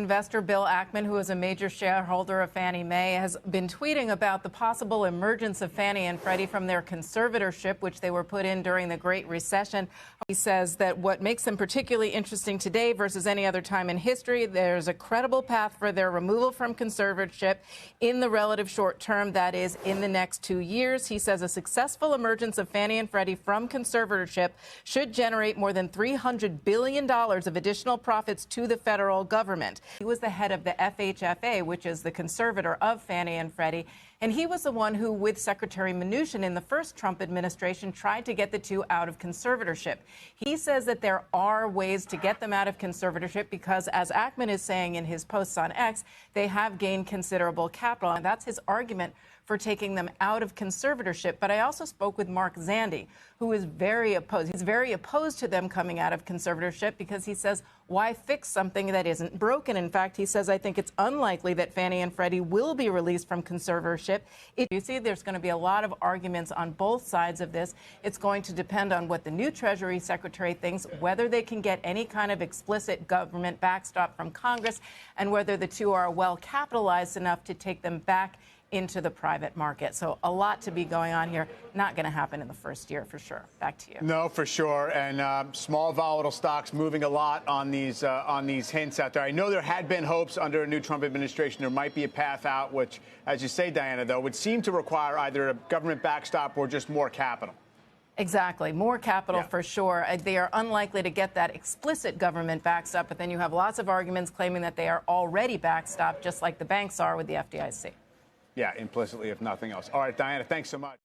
Investor Bill Ackman, who is a major shareholder of Fannie Mae, has been tweeting about the possible emergence of Fannie and Freddie from their conservatorship, which they were put in during the Great Recession. He says that what makes them particularly interesting today versus any other time in history, there's a credible path for their removal from conservatorship in the relative short term, that is, in the next 2 years. He says a successful emergence of Fannie and Freddie from conservatorship should generate more than $300 billion of additional profits to the federal government. He was the head of the FHFA, which is the conservator of Fannie and Freddie, and he was the one who, with Secretary Mnuchin in the first Trump administration, tried to get the two out of conservatorship. He says that there are ways to get them out of conservatorship because, as Ackman is saying in his posts on X, they have gained considerable capital, and that's his argument for taking them out of conservatorship. But I also spoke with Mark Zandi, who is very opposed. He's very opposed to them coming out of conservatorship because he says, why fix something that isn't broken? In fact, he says, I think it's unlikely that Fannie and Freddie will be released from conservatorship. You see, there's going to be a lot of arguments on both sides of this. It's going to depend on what the new Treasury Secretary thinks, whether they can get any kind of explicit government backstop from Congress, and whether the two are well capitalized enough to take them back into the private market. So a lot to be going on here. Not going to happen in the first year, for sure. Back to you. No, for sure. And small volatile stocks moving a lot on these hints out there. I know there had been hopes under a new Trump administration there might be a path out, which, as you say, Diana, though, would seem to require either a government backstop or just more capital. Exactly. More capital, for sure. They are unlikely to get that explicit government backstop, but then you have lots of arguments claiming that they are already backstopped, just like the banks are with the FDIC. Yeah, implicitly, if nothing else. All right, Diana, thanks so much.